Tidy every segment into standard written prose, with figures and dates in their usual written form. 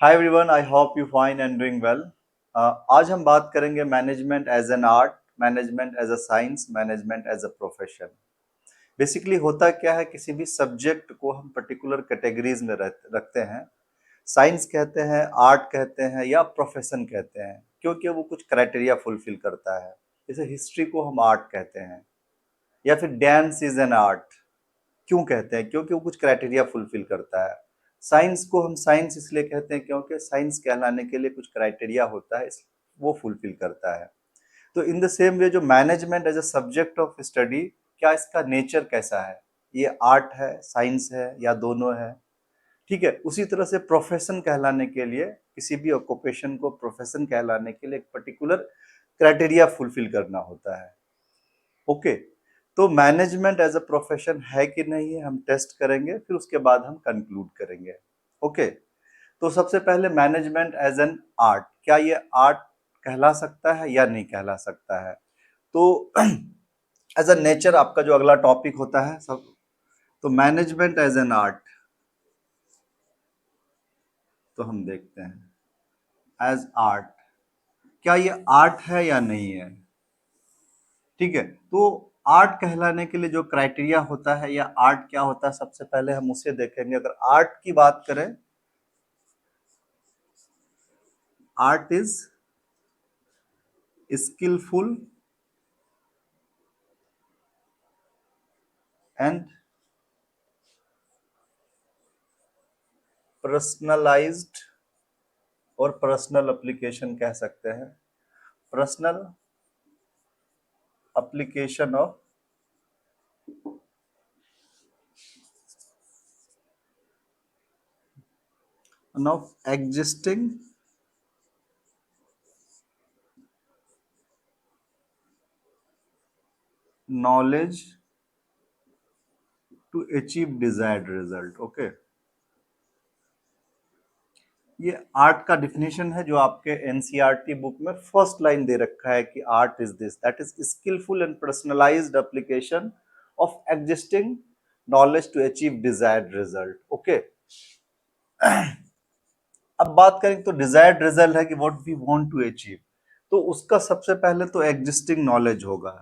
Hi everyone, I hope you fine and doing well. आज हम बात करेंगे management as an art, management as a science, management as a profession. Basically होता क्या है, किसी भी सब्जेक्ट को हम पर्टिकुलर कैटेगरीज में रखते हैं। साइंस कहते हैं, आर्ट कहते हैं या प्रोफेशन कहते हैं, क्योंकि वो कुछ क्राइटेरिया फुलफिल करता है। जैसे हिस्ट्री को हम आर्ट कहते हैं, या फिर डांस इज एन आर्ट। क्यों कहते हैं? क्योंकि वो कुछ क्राइटेरिया फुलफिल करता है। साइंस को हम साइंस इसलिए कहते हैं क्योंकि साइंस कहलाने के लिए कुछ क्राइटेरिया होता है, वो फुलफिल करता है। तो इन द सेम वे जो management as a subject of study, क्या इसका नेचर कैसा है? ये आर्ट है, साइंस है, या दोनों है? ठीक है। उसी तरह से प्रोफेशन कहलाने के लिए, किसी भी ऑक्यूपेशन को प्रोफेशन कहलाने के लिए एक पर्टिकुलर क्राइटेरिया फुलफिल करना होता है। ओके। तो मैनेजमेंट एज अ प्रोफेशन है कि नहीं है, हम टेस्ट करेंगे, फिर उसके बाद हम कंक्लूड करेंगे। ओके। तो सबसे पहले मैनेजमेंट एज एन आर्ट, क्या ये आर्ट कहला सकता है या नहीं कहला सकता है? तो एज अ नेचर आपका जो अगला टॉपिक होता है सब, तो मैनेजमेंट एज एन आर्ट, तो हम देखते हैं एज आर्ट, क्या ये आर्ट है या नहीं है? ठीक है। तो आर्ट कहलाने के लिए जो क्राइटेरिया होता है या आर्ट क्या होता है, सबसे पहले हम उसे देखेंगे। अगर आर्ट की बात करें, art is skilful and personalised, और पर्सनल एप्लीकेशन कह सकते हैं, personal application of existing knowledge to achieve desired result। Okay. ये आर्ट का डिफिनेशन है जो आपके एनसीईआरटी बुक में फर्स्ट लाइन दे रखा है कि art is this, that is skilful and personalised application of existing knowledge to achieve desired result. Okay. अब बात करें तो डिजायर्ड रिजल्ट है कि what we want to achieve, तो उसका सबसे पहले तो एग्जिस्टिंग नॉलेज होगा।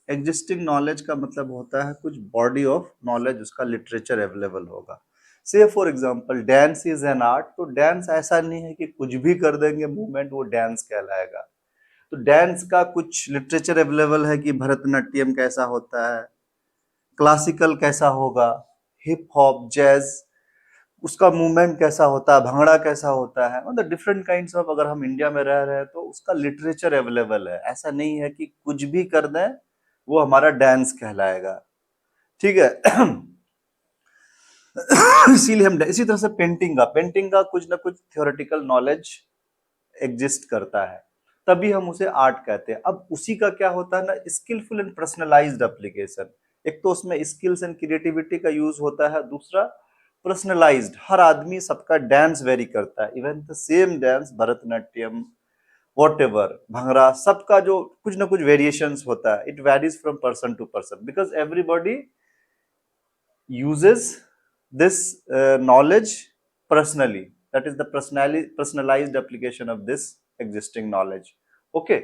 एग्जिस्टिंग नॉलेज का मतलब होता है कुछ बॉडी ऑफ नॉलेज, उसका लिटरेचर अवेलेबल होगा। से for example dance is an art, तो डांस ऐसा नहीं है कि कुछ भी कर देंगे मूवमेंट वो डांस कहलाएगा। तो डांस का कुछ लिटरेचर अवेलेबल है कि भरतनाट्यम कैसा होता है, क्लासिकल कैसा होगा, हिप हॉप, जैज, उसका मूवमेंट कैसा होता है, भंगड़ा कैसा होता है, मतलब डिफरेंट काइंड्स ऑफ, अगर हम इंडिया में रह रहे हैं तो उसका लिटरेचर अवेलेबल है। ऐसा नहीं है कि कुछ भी कर दें वो हमारा डांस कहलाएगा। ठीक है। इसीलिए हम इसी तरह से पेंटिंग का कुछ ना कुछ थियोरेटिकल नॉलेज एग्जिस्ट करता है, तभी हम उसे आर्ट कहते हैं। अब उसी का क्या होता है ना, स्किलफुल एंड पर्सनलाइज्ड एप्लीकेशन। एक तो उसमें स्किल्स एंड क्रिएटिविटी का यूज होता है, दूसरा पर्सनलाइज्ड, हर आदमी सबका डांस वेरी करता है, even the same dance, Bharatanatyam, whatever, bhangra, सबका जो कुछ ना कुछ वेरिएशंस होता है, it varies from person to person, because everybody uses this knowledge personally, that is the personalized application of this existing knowledge. Okay,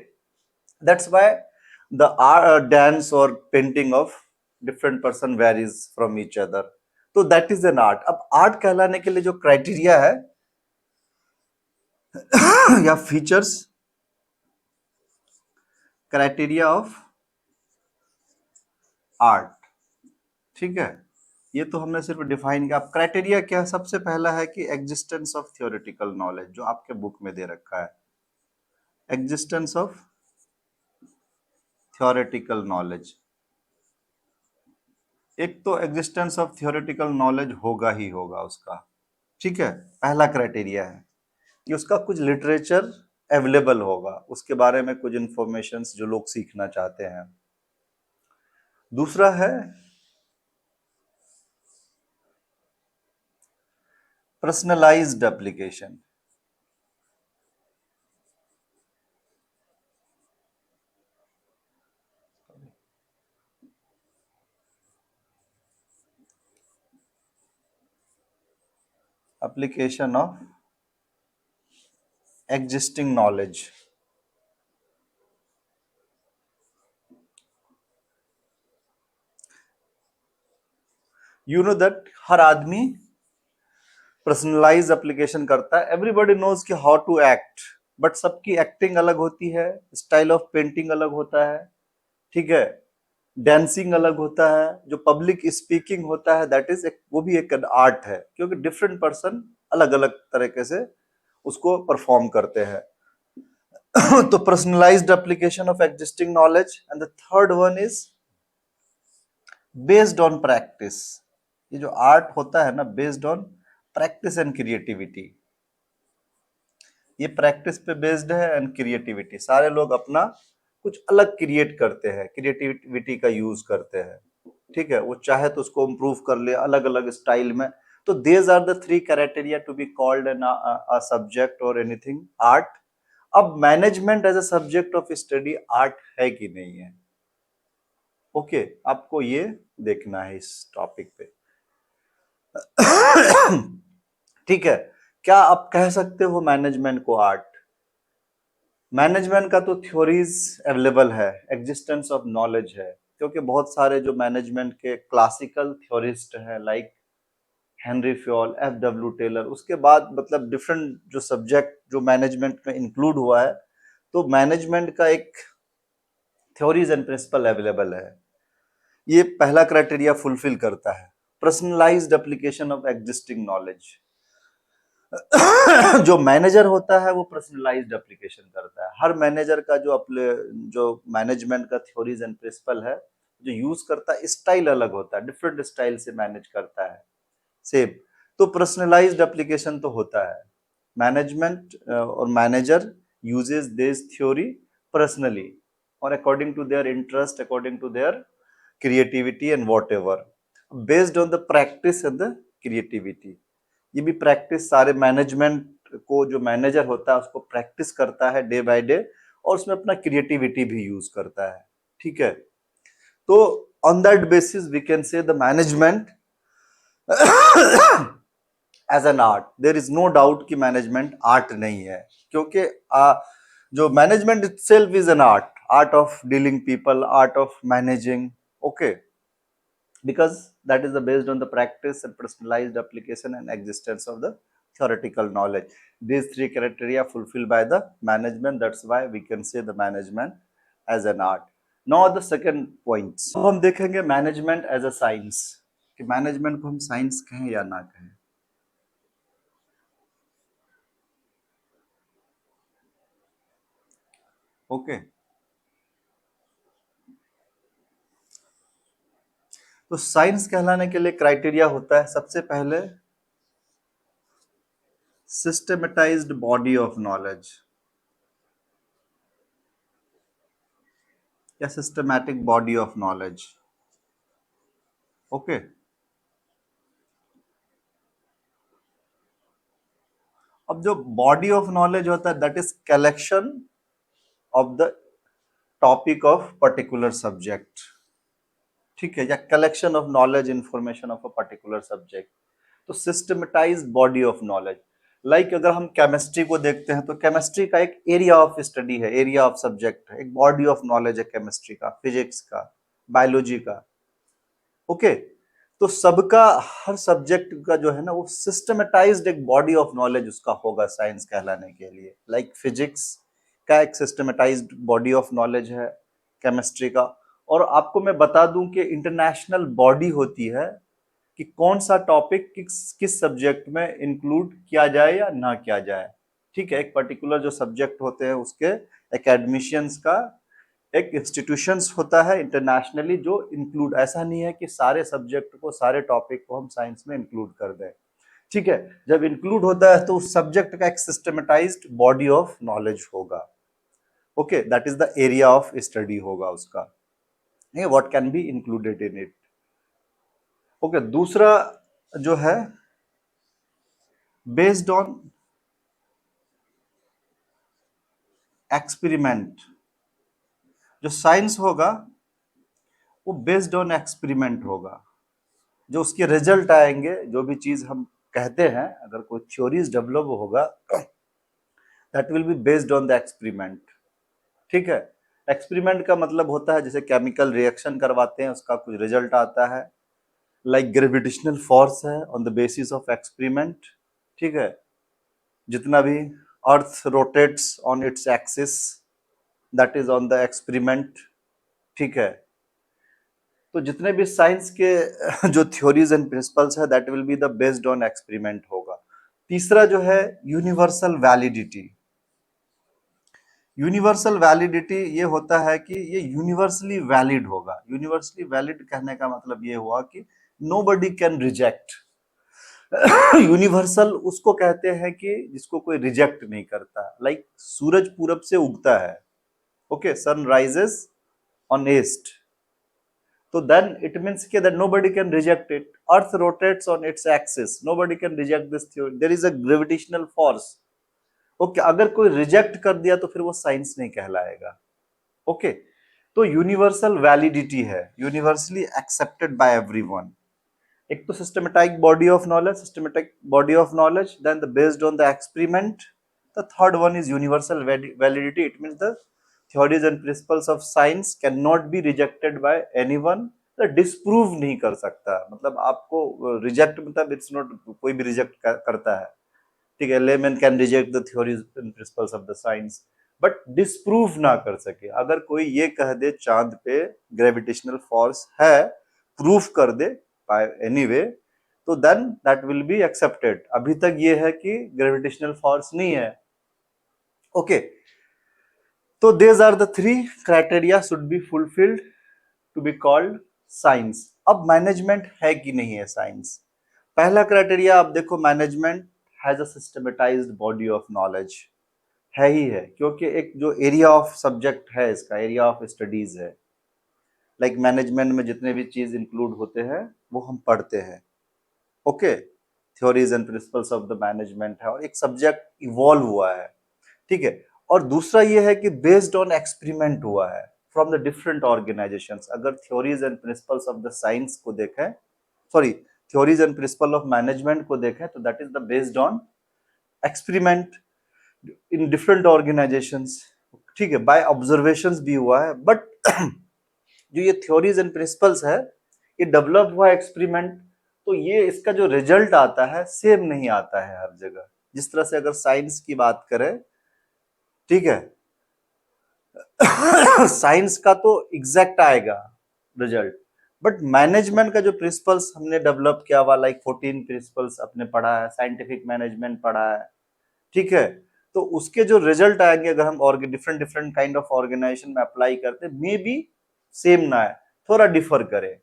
that's why the dance or painting of different person varies from each other, तो that is an art। अब art कहलाने के लिए जो criteria है या features, criteria of art, ठीक है, ये तो हमने सिर्फ डिफाइन किया। अब क्राइटेरिया क्या है? सबसे पहला है कि एग्जिस्टेंस ऑफ थियोरेटिकल नॉलेज, जो आपके बुक में दे रखा है, एग्जिस्टेंस ऑफ थियोरेटिकल नॉलेज। एक तो एग्जिस्टेंस ऑफ थियोरेटिकल नॉलेज होगा ही होगा उसका, ठीक है, पहला क्राइटेरिया है कि उसका कुछ लिटरेचर अवेलेबल होगा, उसके बारे में कुछ इंफॉर्मेशन जो लोग सीखना चाहते हैं। दूसरा है personalised application. Application of existing knowledge. You know that हर आदमी पर्सनलाइज एप्लीकेशन करता है. एवरीबॉडी नोज कि हाउ टू एक्ट, बट सबकी एक्टिंग अलग होती है, स्टाइल ऑफ पेंटिंग अलग होता है, ठीक है, डांसिंग अलग होता है, जो पब्लिक स्पीकिंग होता है दैट इज वो भी एक आर्ट है, क्योंकि डिफरेंट पर्सन अलग अलग तरीके से उसको परफॉर्म करते हैं. तो personalised application of existing knowledge. And the third one is based on practice. ये जो आर्ट होता है ना, based on practice and creativity. ये प्रैक्टिस पे बेस्ड है एंड क्रिएटिविटी. सारे लोग अपना कुछ अलग क्रिएट करते हैं, क्रिएटिविटी का यूज करते हैं, ठीक है. वो चाहे तो उसको इम्प्रूव कर ले अलग अलग स्टाइल में. तो these are the three criteria to be called an a subject और एनीथिंग आर्ट. अब management as a subject of study art है कि नहीं है, ओके आपको ये देखना है इस टॉपिक पे. ठीक है. क्या आप कह सकते हो मैनेजमेंट को आर्ट? मैनेजमेंट का तो थ्योरीज अवेलेबल है, एग्जिस्टेंस ऑफ नॉलेज है, क्योंकि बहुत सारे जो मैनेजमेंट के क्लासिकल थ्योरिस्ट हैं like Henry Fayol, F W. Taylor, उसके बाद मतलब डिफरेंट जो सब्जेक्ट जो मैनेजमेंट में इंक्लूड हुआ है, तो मैनेजमेंट का एक थ्योरीज एंड प्रिंसिपल अवेलेबल है. ये पहला क्राइटेरिया फुलफिल करता है, personalised application of existing knowledge. जो मैनेजर होता है वो पर्सनलाइज्ड एप्लीकेशन करता है. हर मैनेजर का जो अपने जो मैनेजमेंट का थ्योरीज एंड प्रिंसिपल है जो यूज करता है, स्टाइल अलग होता है, डिफरेंट स्टाइल से मैनेज करता है, सेम. तो पर्सनलाइज्ड एप्लीकेशन तो होता है. मैनेजमेंट और manager uses this theory personally और according to their interest, according to their creativity and whatever, based on the practice and the creativity. ये भी प्रैक्टिस सारे मैनेजमेंट को, जो मैनेजर होता है उसको प्रैक्टिस करता है डे बाय डे, और उसमें अपना क्रिएटिविटी भी यूज करता है, ठीक है. तो on that basis we can say the management as an art. There is no doubt कि मैनेजमेंट आर्ट नहीं है, क्योंकि जो management itself is an art, art of dealing people, art of managing, okay, because that is the based on the practice and personalized application and existence of the theoretical knowledge. These three criteria fulfilled by the management, that's why we can say the management as an art. Now the second points, अब हम देखेंगे management as a science, कि management को हम science कहें या ना कहें. ओके, तो साइंस कहलाने के लिए क्राइटेरिया होता है सबसे पहले सिस्टमेटाइज्ड बॉडी ऑफ नॉलेज या systematic body of knowledge, okay. अब जो बॉडी ऑफ नॉलेज होता है that is collection of the topic of particular subject, ठीक है, या collection of knowledge information of a particular subject. तो systematised body of knowledge, like अगर हम केमिस्ट्री को देखते हैं तो केमिस्ट्री का एक एरिया ऑफ स्टडी है, एरिया ऑफ सब्जेक्ट है, एक बॉडी ऑफ नॉलेज है केमिस्ट्री का, फिजिक्स का, बायोलॉजी का, ओके. तो सबका हर सब्जेक्ट का जो है ना वो सिस्टमेटाइज्ड एक बॉडी ऑफ नॉलेज उसका होगा साइंस कहलाने के लिए. लाइक फिजिक्स का एक सिस्टमेटाइज्ड बॉडी ऑफ नॉलेज है केमिस्ट्री का. और आपको मैं बता दूं कि इंटरनेशनल बॉडी होती है कि कौन सा टॉपिक किस सब्जेक्ट में इंक्लूड किया जाए या ना किया जाए, ठीक है. एक पर्टिकुलर जो सब्जेक्ट होते हैं उसके एकेडमिशियंस का एक इंस्टीट्यूशंस होता है इंटरनेशनली जो इंक्लूड, ऐसा नहीं है कि सारे सब्जेक्ट को, सारे टॉपिक को हम साइंस में इंक्लूड कर दें, ठीक है. जब इंक्लूड होता है तो उस सब्जेक्ट का एक सिस्टमेटाइज्ड बॉडी ऑफ नॉलेज होगा, okay, that is the area of study होगा उसका, what can be included in it, okay. दूसरा जो है बेस्ड ऑन एक्सपेरिमेंट, जो साइंस होगा वो बेस्ड ऑन एक्सपेरिमेंट होगा. जो उसके रिजल्ट आएंगे, जो भी चीज हम कहते हैं, अगर कोई थ्योरीज डेवलप होगा that will be based on the experiment. ठीक है, एक्सपेरिमेंट का मतलब होता है जैसे केमिकल रिएक्शन करवाते हैं, उसका कुछ रिजल्ट आता है, लाइक ग्रेविटेशनल फोर्स है on the basis of experiment. ठीक है, जितना भी अर्थ rotates on its axis, that is on the experiment. ठीक है, तो जितने भी साइंस के जो थ्योरीज एंड प्रिंसिपल्स है that will be the based on experiment होगा। तीसरा जो है यूनिवर्सल वैलिडिटी। यूनिवर्सल वैलिडिटी ये होता है कि ये यूनिवर्सली वैलिड होगा। यूनिवर्सली वैलिड कहने का मतलब ये हुआ कि नोबडी कैन रिजेक्ट। यूनिवर्सल उसको कहते हैं कि जिसको कोई रिजेक्ट नहीं करता। लाइक सूरज पूरब से उगता है, okay, sun rises on east, तो then it means that nobody can reject it. Earth rotates on its axis, nobody can reject this theory. There is a gravitational force. Okay, अगर कोई reject कर दिया तो फिर वो साइंस नहीं कहलाएगा। ओके, तो यूनिवर्सल वैलिडिटी है, यूनिवर्सली एक्सेप्टेड बाय एवरीवन। एक तो systematic body of knowledge, systematic body of knowledge, then the based on the experiment. The third one is universal validity. It means the theories and principles of science cannot be rejected by anyone। Disprove नहीं कर सकता, मतलब आपको reject मतलब it's not कोई भी reject करता है। ठीक है, layman can reject the theories and principles of the science, but disprove ना कर सके। अगर कोई ये कह दे चांद पे ग्रेविटेशनल फोर्स है, प्रूफ कर दे बाय एनी वे, तो then that will be accepted. अभी तक ये है कि ग्रेविटेशनल फोर्स नहीं है। ओके, तो these are the three criteria should be fulfilled to be called science। अब मैनेजमेंट है कि नहीं है साइंस। पहला क्राइटेरिया आप देखो, management has a systematised body of knowledge. है ही है, क्योंकि एक जो एरिया ऑफ सब्जेक्ट है, इसका एरिया ऑफ स्टडीज है। लाइक मैनेजमेंट में जितने भी चीज इंक्लूड होते हैं वो हम पढ़ते हैं। Okay, theories and principles of the management है, और एक सब्जेक्ट इवॉल्व हुआ है। ठीक है, और दूसरा ये है कि बेस्ड ऑन एक्सपेरिमेंट हुआ है फ्रॉम द डिफरेंट ऑर्गेनाइजेशंस। अगर theories and principles of the science को देखें, sorry, theories and principle of management को देखें, तो that is the based on experiment in different organisations. ठीक है, बाय ऑब्जर्वेशंस भी हुआ है, बट जो ये थ्योरीज एंड प्रिंसिपल्स है ये डेवलप हुआ एक्सपेरिमेंट, तो ये इसका जो रिजल्ट आता है सेम नहीं आता है हर जगह। जिस तरह से अगर साइंस की बात करें, ठीक है, साइंस का तो एग्जैक्ट आएगा रिजल्ट, बट मैनेजमेंट का जो प्रिंसिपल्स हमने डेवलप किया हुआ, लाइक 14 प्रिंसिपल्स अपने पढ़ा है, साइंटिफिक मैनेजमेंट पढ़ा है। ठीक है, तो उसके जो रिजल्ट आएंगे अगर हम different different kind of organisation में अप्लाई करते, मे बी सेम ना है, थोड़ा डिफर करे।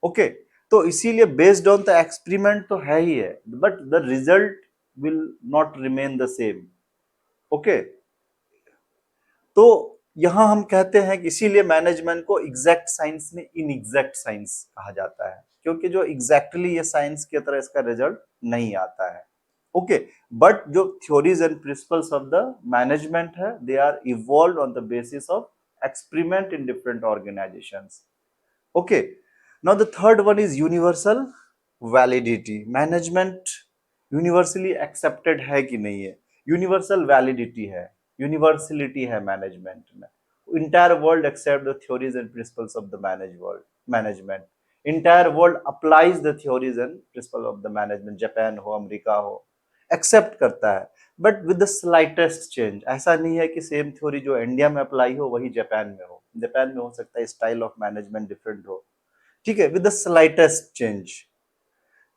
ओके, तो इसीलिए बेस्ड ऑन द एक्सपेरिमेंट तो है ही है, but the result will not remain the same. Okay, तो यहां हम कहते हैं कि इसीलिए मैनेजमेंट को एग्जैक्ट साइंस में इनएग्जैक्ट साइंस कहा जाता है, क्योंकि जो एग्जैक्टली ये साइंस की तरह इसका रिजल्ट नहीं आता है। ओके, बट जो theories and principles of the management है, they are evolve on the basis of experiment in different organisations. Okay, now the third one is universal validity. Management universally accepted है कि नहीं है? Universal validity है, universality है management में। Entire world accept the theories and principles of the management. Entire world applies the theories and principle of the management, Japan हो, America हो, accept करता है, but with the slightest change. ऐसा नहीं है कि सेम थ्योरी जो इंडिया में अप्लाई हो वही जापान में हो। जापान में हो सकता है स्टाइल ऑफ मैनेजमेंट डिफरेंट हो। ठीक है, with the slightest change,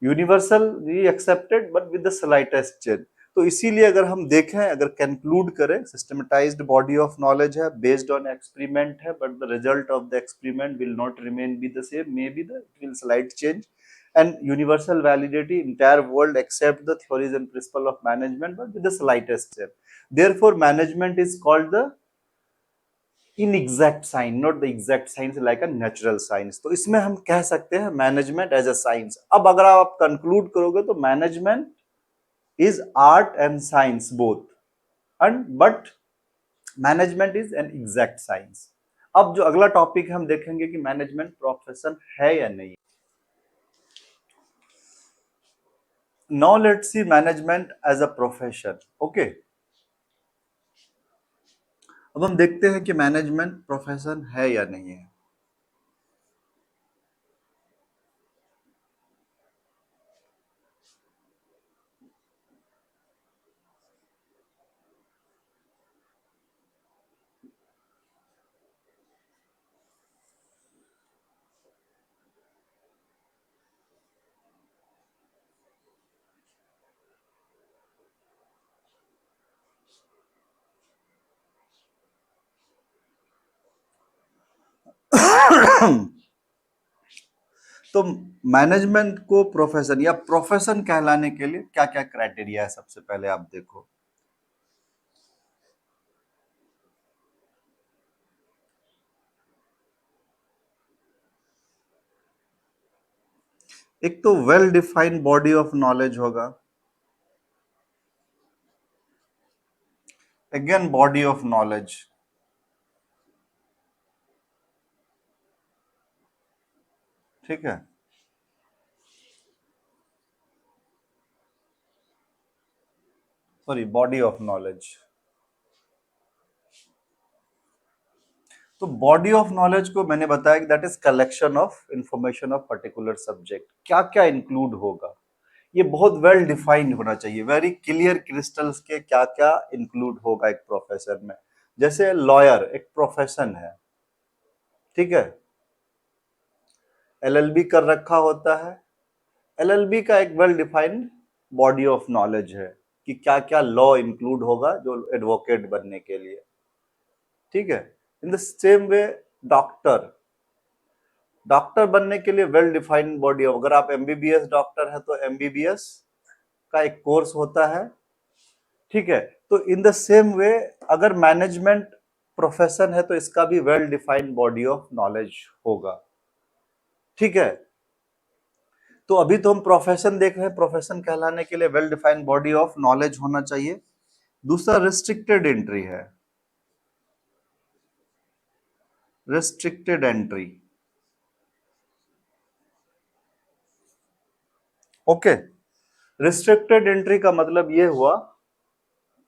universally accepted but with the slightest change. तो इसीलिए अगर हम देखें, अगर कंक्लूड करें, सिस्टमेटाइज्ड बॉडी ऑफ नॉलेज है, बेस्ड ऑन एक्सपेरिमेंट है, but the result of the experiment will not remain be the same, may be the it will slight change. And universal validity, entire world accept the theories and principle of management, but with the slightest change. Therefore management is called the inexact science, not the exact science like a natural science। तो इसमें हम कह सकते हैं management as a science. अब अगर आप conclude करोगे तो management is art and science both, and but management is an exact science. अब जो अगला टॉपिक हम देखेंगे कि मैनेजमेंट प्रोफेशन है या नहीं। Now let's see management as a profession. Okay, अब हम देखते हैं कि मैनेजमेंट प्रोफेशन है या नहीं है। तो मैनेजमेंट को प्रोफेशन या प्रोफेशन कहलाने के लिए क्या क्या क्राइटेरिया है, सबसे पहले आप देखो। एक तो well defined body of knowledge होगा। अगेन बॉडी ऑफ नॉलेज, ठीक है। Sorry, body of knowledge. तो बॉडी ऑफ नॉलेज को मैंने बताया कि that is collection of information of particular subject. क्या क्या इंक्लूड होगा, ये बहुत वेल डिफाइंड होना चाहिए, वेरी क्लियर क्रिस्टल्स के क्या क्या इंक्लूड होगा एक प्रोफेशन में। जैसे लॉयर एक प्रोफेशन है, ठीक है, एलएलबी कर रखा होता है। एलएलबी का एक well defined body of knowledge है कि क्या क्या लॉ इंक्लूड होगा जो एडवोकेट बनने के लिए, ठीक है। In the same way doctor, doctor बनने के लिए वेल डिफाइंड बॉडी ऑफ, अगर आप एमबीबीएस डॉक्टर है तो एमबीबीएस का एक कोर्स होता है, ठीक है। तो इन द सेम वे अगर मैनेजमेंट प्रोफेशन है तो इसका भी well defined body of knowledge होगा, ठीक है। तो अभी तो हम प्रोफेशन देख रहे हैं, प्रोफेशन कहलाने के लिए well defined body of knowledge होना चाहिए। दूसरा रिस्ट्रिक्टेड एंट्री है, restricted entry, okay. Restricted entry का मतलब यह हुआ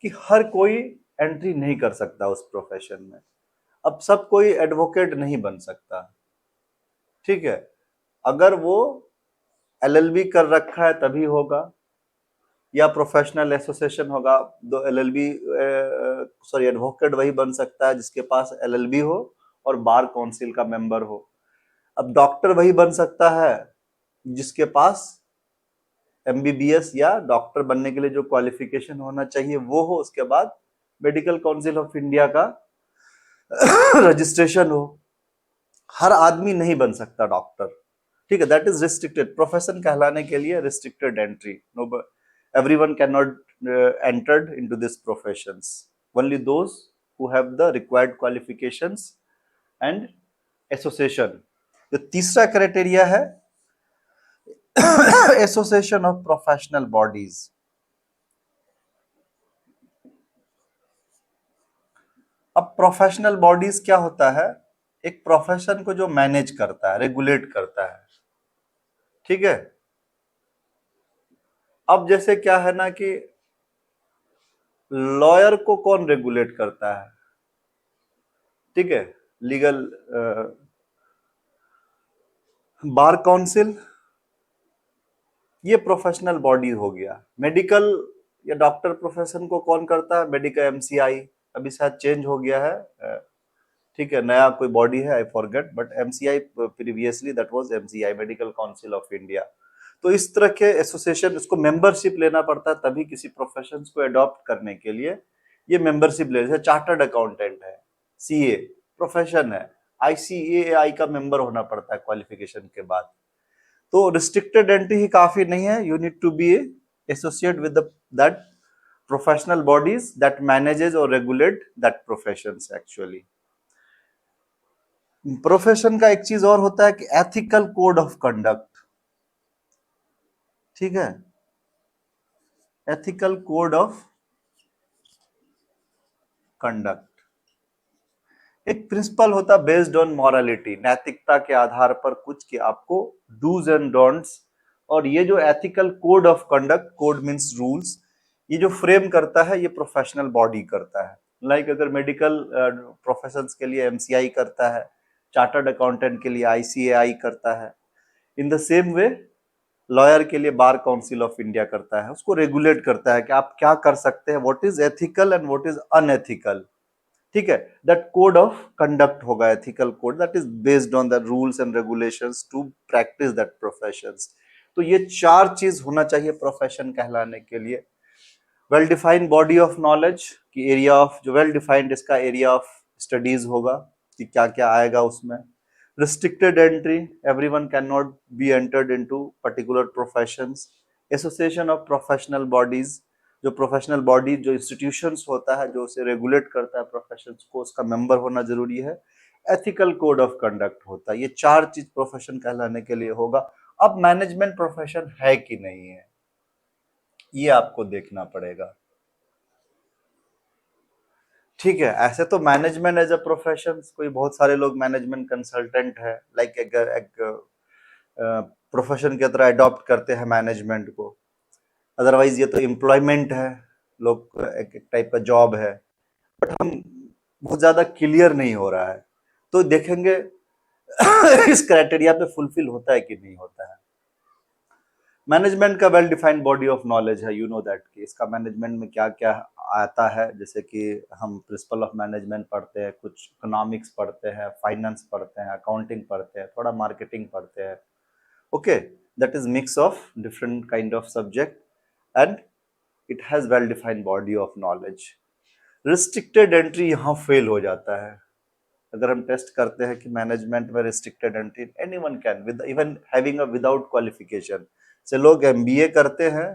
कि हर कोई एंट्री नहीं कर सकता उस प्रोफेशन में। अब सब कोई एडवोकेट नहीं बन सकता, ठीक है। अगर वो एलएलबी कर रखा है तभी होगा, या प्रोफेशनल एसोसिएशन होगा। दो एलएलबी, सॉरी, एडवोकेट वही बन सकता है जिसके पास एलएलबी हो और बार काउंसिल का मेंबर हो। अब डॉक्टर वही बन सकता है जिसके पास एमबीबीएस या डॉक्टर बनने के लिए जो क्वालिफिकेशन होना चाहिए वो हो, उसके बाद मेडिकल काउंसिल ऑफ इंडिया का रजिस्ट्रेशन हो। हर आदमी नहीं बन सकता डॉक्टर, ठीक है। दैट इज रिस्ट्रिक्टेड प्रोफेशन कहलाने के लिए restricted entry. No, everyone cannot entered into this professions, only those who have the required qualifications and association. जो तीसरा क्राइटेरिया है एसोसिएशन ऑफ प्रोफेशनल बॉडीज। अब प्रोफेशनल बॉडीज क्या होता है, एक प्रोफेशन को जो मैनेज करता है, रेगुलेट करता है, ठीक है। अब जैसे क्या है ना कि लॉयर को कौन रेगुलेट करता है, ठीक है, लीगल, बार काउंसिल, ये प्रोफेशनल बॉडी हो गया। मेडिकल या डॉक्टर प्रोफेशन को कौन करता है, मेडिकल एमसीआई, अभी शायद चेंज हो गया है, ठीक है, नया कोई बॉडी है, I forget, but MCI previously that was MCI, medical council of India. तो इस तरह के एसोसिएशन, इसको मेंबरशिप लेना पड़ता है तभी किसी प्रोफेशन को अडॉप्ट करने के लिए ये मेंबरशिप ले। जैसे चार्टर्ड अकाउंटेंट है, सीए प्रोफेशन है, आईसीएआई का मेंबर होना पड़ता है क्वालिफिकेशन के बाद। तो रिस्ट्रिक्टेड एंट्री ही काफी नहीं है, you need to be associate with that professional bodies that manages और regulate that professions actually. Profession का एक चीज और होता है कि एथिकल कोड ऑफ कंडक्ट, ठीक है, एथिकल कोड ऑफ कंडक्ट। एक प्रिंसिपल होता बेस्ड ऑन मॉरलिटी, नैतिकता के आधार पर कुछ कि आपको डूज एंड डोंट्स, और ये जो ethical code of conduct, code means rules, ये जो फ्रेम करता है ये प्रोफेशनल बॉडी करता है। लाइक अगर मेडिकल प्रोफेशंस के लिए एमसीआई करता है, चार्टर्ड अकाउंटेंट के लिए आईसीएआई करता है, in the same way lawyer के लिए बार काउंसिल ऑफ इंडिया करता है, उसको रेगुलेट करता है कि आप क्या कर सकते हैं, what is ethical and what is unethical. ठीक है, दैट कोड ऑफ कंडक्ट होगा, ethical code that is based on the rules and regulations to practice that professions. तो ये चार चीज होना चाहिए प्रोफेशन कहलाने के लिए। Well defined body of knowledge की एरिया ऑफ, जो वेल डिफाइंड इसका एरिया ऑफ स्टडीज होगा कि क्या क्या आएगा उसमें। Restricted entry, everyone can not be entered into particular professions. Association of professional bodies, जो प्रोफेशनल बॉडी, जो इंस्टीट्यूशंस होता है जो उसे रेगुलेट करता है प्रोफेशंस को, उसका मेंबर होना जरूरी है। एथिकल कोड ऑफ कंडक्ट होता है। ये चार चीज प्रोफेशन कहलाने के लिए होगा। अब मैनेजमेंट प्रोफेशन है कि नहीं है, ये आपको देखना पड़ेगा। ठीक है, ऐसे तो मैनेजमेंट एज अ प्रोफेशन, कोई बहुत सारे लोग मैनेजमेंट कंसल्टेंट है, लाइक एक प्रोफेशन की तरह अडॉप्ट करते हैं मैनेजमेंट को। अदरवाइज ये तो एम्प्लॉयमेंट है, लोग एक टाइप का जॉब है, बट हम बहुत ज्यादा क्लियर नहीं हो रहा है, तो देखेंगे इस क्राइटेरिया पे फुलफिल होता है कि नहीं होता है। मैनेजमेंट का well defined body of knowledge है, यू नो दैट कि इसका मैनेजमेंट में क्या क्या आता है। जैसे कि हम प्रिंसिपल ऑफ मैनेजमेंट पढ़ते हैं, कुछ इकोनॉमिक्स पढ़ते हैं, फाइनेंस पढ़ते हैं, अकाउंटिंग पढ़ते हैं, थोड़ा मार्केटिंग पढ़ते हैं। Okay, that is mix of different kind of subject and it has well defined body of knowledge. Restricted entry यहाँ फेल हो जाता है। अगर हम टेस्ट करते हैं कि मैनेजमेंट में restricted entry, anyone can with even having a without qualification, से लोग एमबीए करते हैं,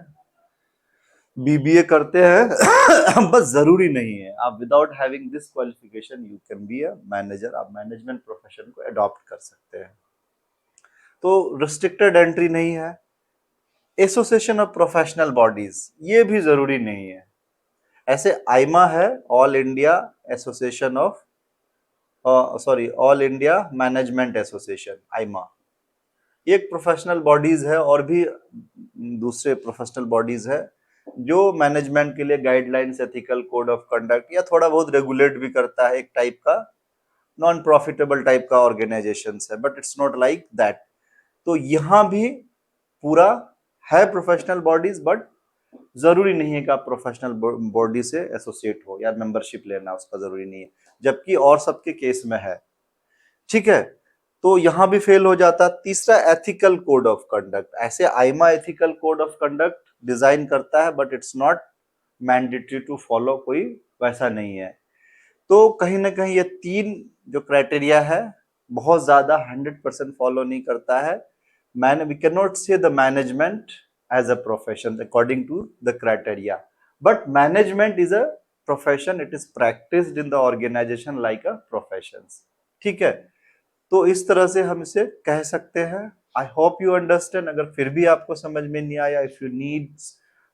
बीबीए करते हैं बस जरूरी नहीं है आप without having this qualification you can be a manager, आप मैनेजमेंट प्रोफेशन को अडॉप्ट कर सकते हैं। तो रिस्ट्रिक्टेड एंट्री नहीं है। एसोसिएशन ऑफ प्रोफेशनल बॉडीज, ये भी जरूरी नहीं है। ऐसे आईमा है, all India association of sorry all India management association, AIMA, ये एक प्रोफेशनल बॉडीज है, और भी दूसरे प्रोफेशनल बॉडीज है जो मैनेजमेंट के लिए guidelines, ethical code of conduct या थोड़ा बहुत रेगुलेट भी करता है। एक टाइप का नॉन प्रॉफिटेबल टाइप का ऑर्गेनाइजेशन है, but it's not like that. तो यहां भी पूरा है प्रोफेशनल बॉडीज, बट जरूरी नहीं है कि आप प्रोफेशनल बॉडी से एसोसिएट हो या मेंबरशिप लेना उसका जरूरी नहीं है, जबकि और सबके केस में है। ठीक है, तो यहां भी फेल हो जाता। तीसरा, एथिकल कोड ऑफ कंडक्ट, ऐसे AIMA ethical code of conduct design करता है, but it's not mandatory to follow, कोई वैसा नहीं है। तो कहीं ना कहीं ये तीन जो क्राइटेरिया है बहुत ज्यादा 100% फॉलो नहीं करता है। मैंने we can not say the management as a profession according to the criteria, but management is a profession, it is practised in the organisation like a profession. ठीक है, तो इस तरह से हम इसे कह सकते हैं। आई होप यू अंडरस्टैंड। अगर फिर भी आपको समझ में नहीं आया, इफ यू नीड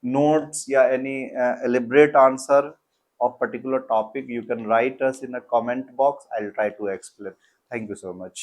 notes या any elaborate answer of particular topic, you can write us in a comment box. I'll try to explain. Thank you so much.